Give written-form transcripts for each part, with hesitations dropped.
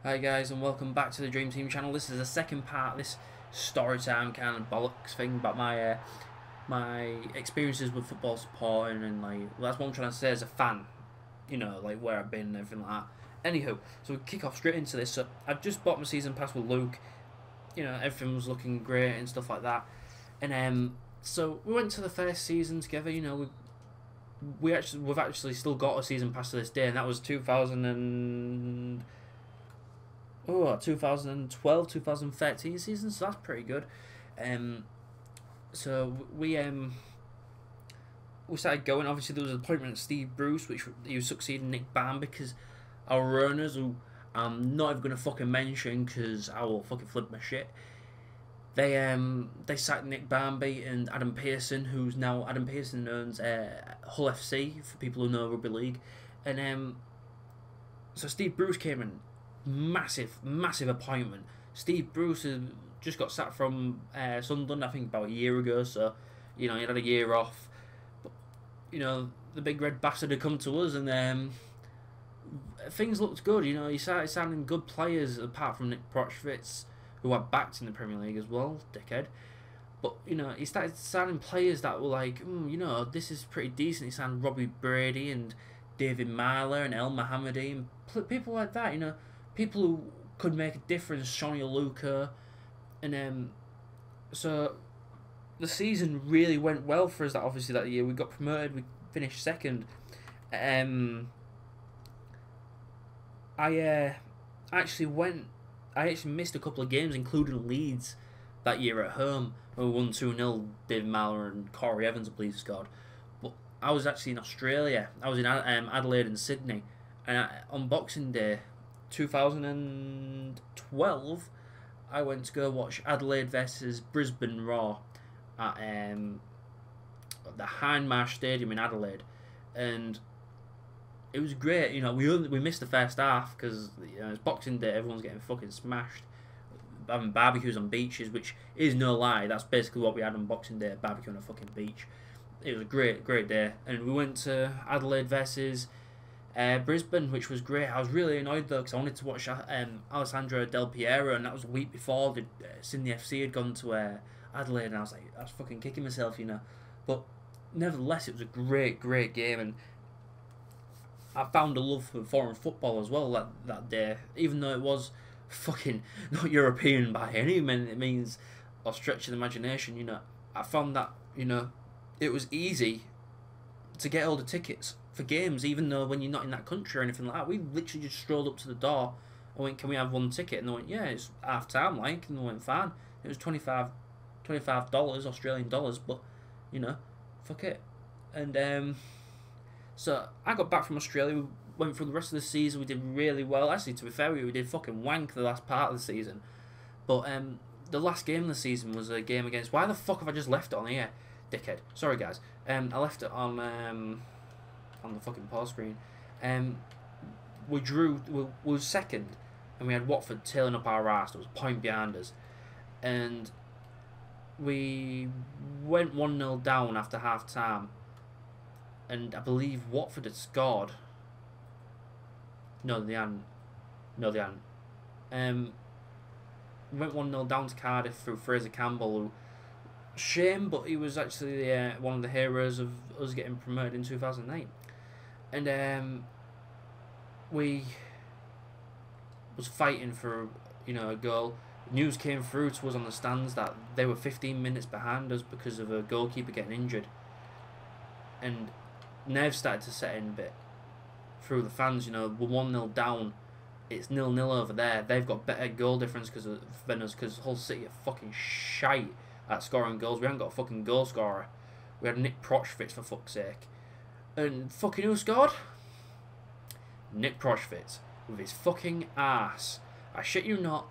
Hi guys, and welcome back to the Dream Team channel. This is the second part of this story time kind of bollocks thing about my experiences with football supporting, and that's what I'm trying to say as a fan, like where I've been and everything like that. Anywho, so we kick off straight into this. So I've just bought my season pass with Luke. Everything was looking great and stuff like that. And so we went to the first season together. We've actually still got a season pass to this day, and that was 2012, 2013 season, so that's pretty good. Um, so we started going. Obviously, there was an appointment of Steve Bruce, which he was succeeding Nick Bam, because our owners, who I'm not even gonna fucking mention because I will fucking flip my shit. They sacked Nick Barmby and Adam Pearson, who's now Adam Pearson owns Hull FC for people who know rugby league, and so Steve Bruce came in, massive appointment. Steve Bruce has just got sacked from Sunderland, I think about a year ago. So he had a year off, but the big red bastard had come to us, and things looked good. He started signing good players apart from Nick Prochwitz, who I backed in the Premier League as well, dickhead. But he started signing players that were like, this is pretty decent. He signed Robbie Brady and David Marler and El Mohammadi and people like that. People who could make a difference. Shawnee Luca, and so the season really went well for us. That obviously that year we got promoted. We finished second. I actually went. I actually missed a couple of games, including Leeds, that year at home. We won 2-0. David Marler and Corey Evans, I believe, scored. But I was actually in Australia. I was in Adelaide and Sydney. And on Boxing Day 2012, I went to go watch Adelaide versus Brisbane Raw at the Hindmarsh Stadium in Adelaide. And it was great. We missed the first half because it's Boxing Day. Everyone's getting fucking smashed. Having barbecues on beaches, which is no lie. That's basically what we had on Boxing Day: barbecue on a fucking beach. It was a great day, and we went to Adelaide versus Brisbane, which was great. I was really annoyed though because I wanted to watch Alessandro Del Piero, and that was a week before the Sydney FC had gone to Adelaide, and I was like, I was fucking kicking myself. But nevertheless, it was a great game, and I found a love for foreign football as well that day, even though it was fucking not European by any means or stretch of the imagination. I found that it was easy to get all the tickets for games, even though when you're not in that country or anything like that. We literally just strolled up to the door and went, "Can we have one ticket?" And they went, "Yeah, it's half time, like." And they went, "Fine." It was $25 Australian dollars, but fuck it. And so I got back from Australia. We went through the rest of the season. We did really well. Actually, to be fair, we did fucking wank the last part of the season. But the last game of the season was a game against. Why the fuck have I just left it on here, dickhead? Sorry, guys. I left it on the fucking pause screen. We drew. We were second, and we had Watford tailing up our arse. There was a point behind us, and we went 1-0 down after half time. And I believe Watford had scored. No, they hadn't. No, they hadn't. We went 1-0 down to Cardiff through Fraser Campbell. Who, shame, but he was actually one of the heroes of us getting promoted in 2008. And we was fighting for a goal. News came through to us on the stands that they were 15 minutes behind us because of a goalkeeper getting injured. And nerves started to set in a bit through the fans. We're 1-0 down. It's 0-0 over there. They've got better goal difference than us because Hull City are fucking shite at scoring goals. We haven't got a fucking goal scorer. We had Nick Prochwitz, for fuck's sake. And fucking who scored? Nick Prochwitz with his fucking ass. I shit you not.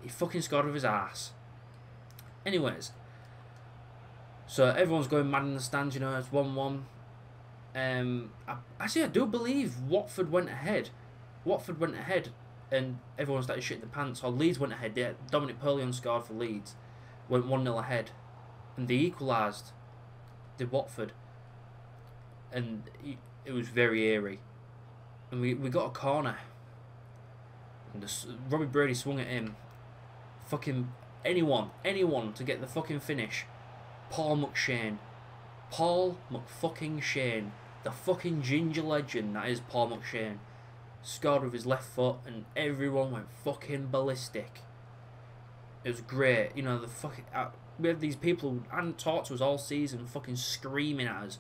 He fucking scored with his ass. Anyways, so everyone's going mad in the stands. It's 1-1. I do believe Watford went ahead. And everyone started shitting the pants. Or Leeds went ahead. Yeah, Dominic Perlion scored for Leeds. Went 1-0 ahead. And they equalised. Did Watford. And it was very eerie. And we got a corner. And Robbie Brady swung at him. Fucking anyone to get the fucking finish. Paul McShane. Paul McFucking Shane. The fucking ginger legend that is Paul McShane. Scored with his left foot and everyone went fucking ballistic. It was great. You know, the fucking... we had these people who hadn't talked to us all season fucking screaming at us.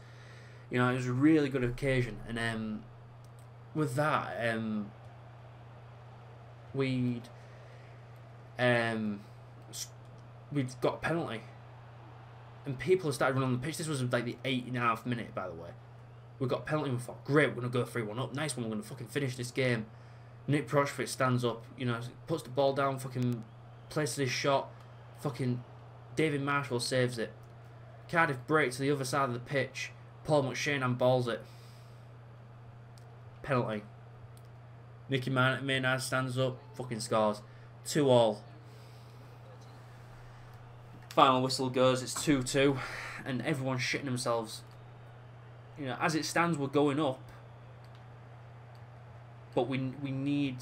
You know, it was a really good occasion. And with that, we'd got a penalty. And people started running on the pitch. This was like the 8.5 minute, by the way. We got a penalty and we thought, great, we're going to go 3-1 up. Nice one, we're going to fucking finish this game. Nick Prochford stands up, you know, puts the ball down, fucking places his shot. Fucking David Marshall saves it. Cardiff break to the other side of the pitch. Paul McShane balls it. Penalty. Nicky Maynard stands up, fucking scores. 2-2. Final whistle goes, it's 2-2, and everyone's shitting themselves. You know, as it stands, we're going up, but we need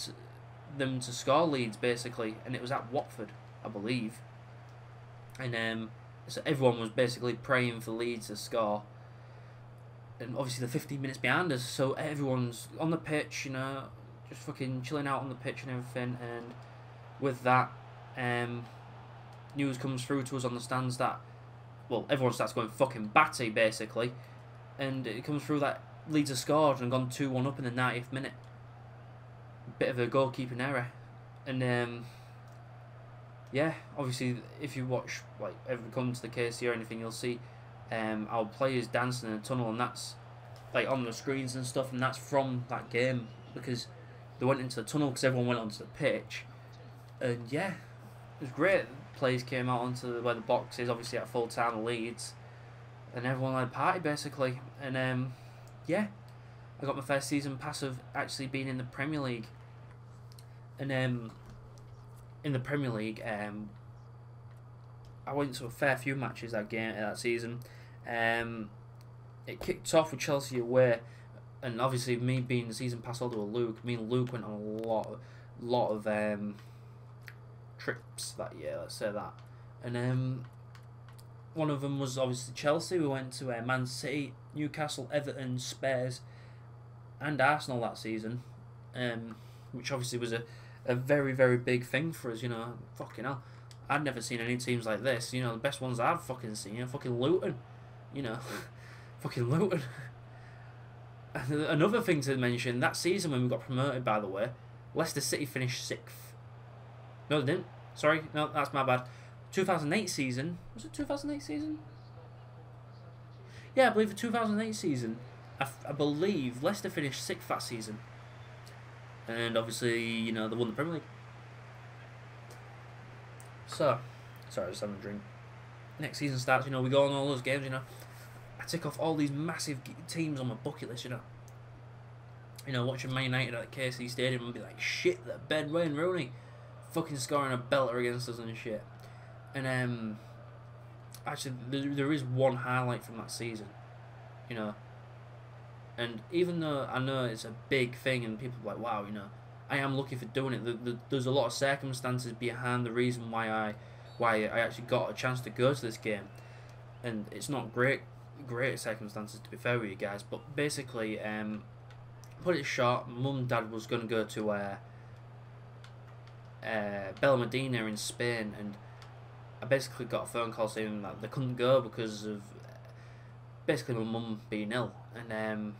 them to score Leeds, basically, and it was at Watford, I believe. And so everyone was basically praying for Leeds to score. And obviously they're 15 minutes behind us, so everyone's on the pitch, you know, just fucking chilling out on the pitch and everything. And with that, news comes through to us on the stands that, well, everyone starts going fucking batty, basically. And it comes through that Leeds have scored and gone 2-1 up in the 90th minute. Bit of a goalkeeping error. And, yeah, obviously, if you watch, like, ever come to the KC or anything, you'll see our players dancing in a tunnel, and that's, like, on the screens and stuff, and that's from that game, because they went into the tunnel because everyone went onto the pitch. And, yeah, it was great. Players came out onto where the box is, obviously at full time Leeds, and everyone had a party basically. And yeah, I got my first season pass of actually being in the Premier League. And in the Premier League, I went to a fair few matches that season. It kicked off with Chelsea away, and obviously me being the season pass holder with Luke, me and Luke went on a lot of trips that year, let's say that. And one of them was obviously Chelsea. We went to Man City, Newcastle, Everton, Spurs, and Arsenal that season, which obviously was a very, very big thing for us, you know. Fucking hell, I'd never seen any teams like this. You know, the best ones I've fucking seen, you know, fucking Luton, you know. Fucking Luton. Another thing to mention, that season when we got promoted, by the way, Leicester City finished 6th. No, they didn't. Sorry, no, that's my bad. 2008 season. Was it 2008 season? Yeah, I believe the 2008 season. I believe Leicester finished 6th that season. And obviously, you know, they won the Premier League. So, sorry, I was having a drink. Next season starts, you know, we go on all those games, you know. I tick off all these massive teams on my bucket list, you know. You know, watching Man United at KC Stadium and be like, shit, that Ben Wayne Rooney fucking scoring a belter against us and shit. And actually there is one highlight from that season, you know. And even though I know it's a big thing and people are like, wow, you know, I am lucky for doing it. There's a lot of circumstances behind the reason why I actually got a chance to go to this game, and it's not great circumstances, to be fair with you guys. But basically, put it short, mum and dad was going to go to Belmedina in Spain, and I basically got a phone call saying that they couldn't go because of basically my mum being ill. And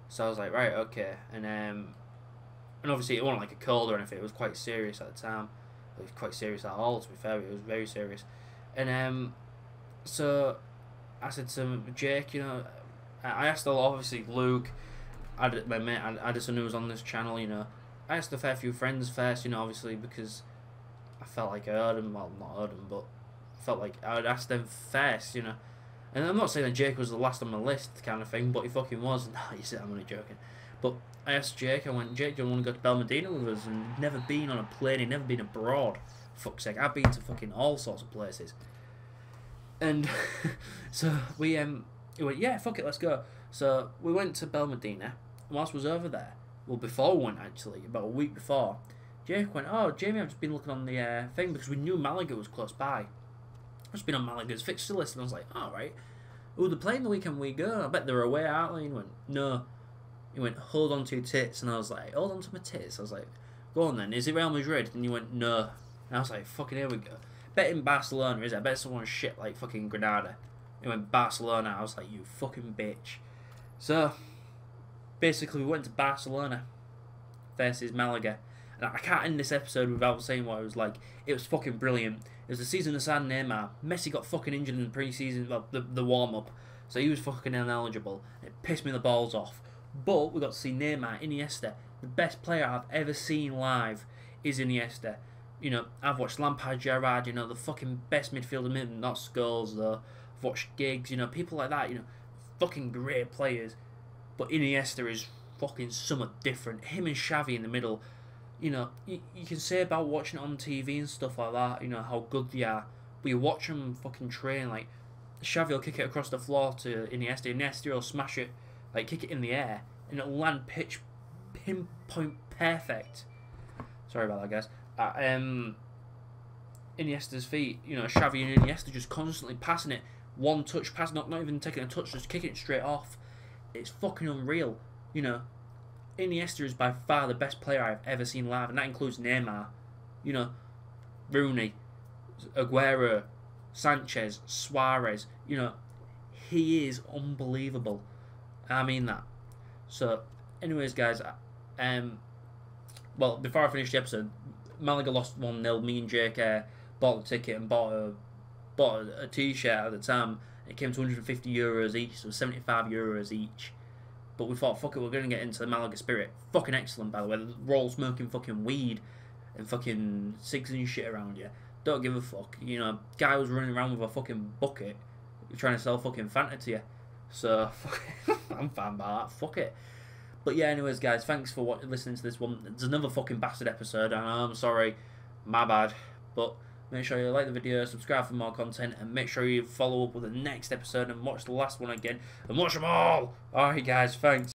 so I was like, right, okay. And obviously it wasn't like a cold or anything, it was quite serious at the time. It was quite serious at all, to be fair, it was very serious. And so I said to Jake, you know, I asked obviously Luke, my mate Addison, who was on this channel, you know, I asked a fair few friends first, you know, obviously, because I felt like I heard them, well, not heard them, but I felt like I would ask them first, you know. And I'm not saying that Jake was the last on my list kind of thing, but he fucking was. No, you see, I'm only joking. But I asked Jake, I went, Jake, do you want to go to Belmedina with us? And he'd never been on a plane, he'd never been abroad. Fuck's sake, I've been to fucking all sorts of places. And so we went, yeah, fuck it, let's go. So we went to Belmedina. Whilst we was over there, Well, before we went, actually, about a week before, Jake went, "Oh, Jamie, I've just been looking on the thing," because we knew Malaga was close by. I've just been on Malaga's fixture list, and I was like, "All right, oh, they're playing the weekend we go. I bet they're away, aren't they?" And he went, "No." He went, "Hold on to your tits," and I was like, "Hold on to my tits." I was like, "Go on then, is it Real Madrid?" And he went, "No." And I was like, "Fucking here we go." Bet in Barcelona, is it? I bet someone shit like fucking Granada. He went, "Barcelona." I was like, "You fucking bitch." So, basically, we went to Barcelona versus Malaga. And I can't end this episode without saying what it was like. It was fucking brilliant. It was the season of San Neymar. Messi got fucking injured in the pre-season, well, the warm-up. So he was fucking ineligible. It pissed me the balls off. But we got to see Neymar, Iniesta. The best player I've ever seen live is Iniesta. You know, I've watched Lampard, Gerrard, you know, the fucking best midfielder, not Scholes though. I've watched Giggs, you know, people like that, you know, fucking great players. But Iniesta is fucking somewhat different. Him and Xavi in the middle, you know, you can say about watching it on TV and stuff like that, you know, how good they are. But you watch them fucking train, like, Xavi will kick it across the floor to Iniesta. Iniesta will smash it, like, kick it in the air, and it'll land pitch pinpoint perfect. Sorry about that, guys. Iniesta's feet, you know, Xavi and Iniesta just constantly passing it. One touch pass, not even taking a touch, just kicking it straight off. It's fucking unreal, you know. Iniesta is by far the best player I've ever seen live, and that includes Neymar. You know, Rooney, Aguero, Sanchez, Suarez. You know, he is unbelievable. I mean that. So, anyways, guys, well, before I finish the episode, Malaga lost 1-0. Me and Jake bought the ticket and bought a t-shirt at the time. It came to €150 each, so €75 each. But we thought, fuck it, we're going to get into the Malaga spirit. Fucking excellent, by the way. We're all smoking fucking weed and fucking cigs and shit around you. Don't give a fuck. You know, guy was running around with a fucking bucket trying to sell fucking Fanta to you. So, I'm fine by that. Fuck it. But yeah, anyways, guys, thanks for listening to this one. There's another fucking bastard episode. I'm sorry. My bad. But make sure you like the video, subscribe for more content, and make sure you follow up with the next episode and watch the last one again. And watch them all! Alright, guys, thanks.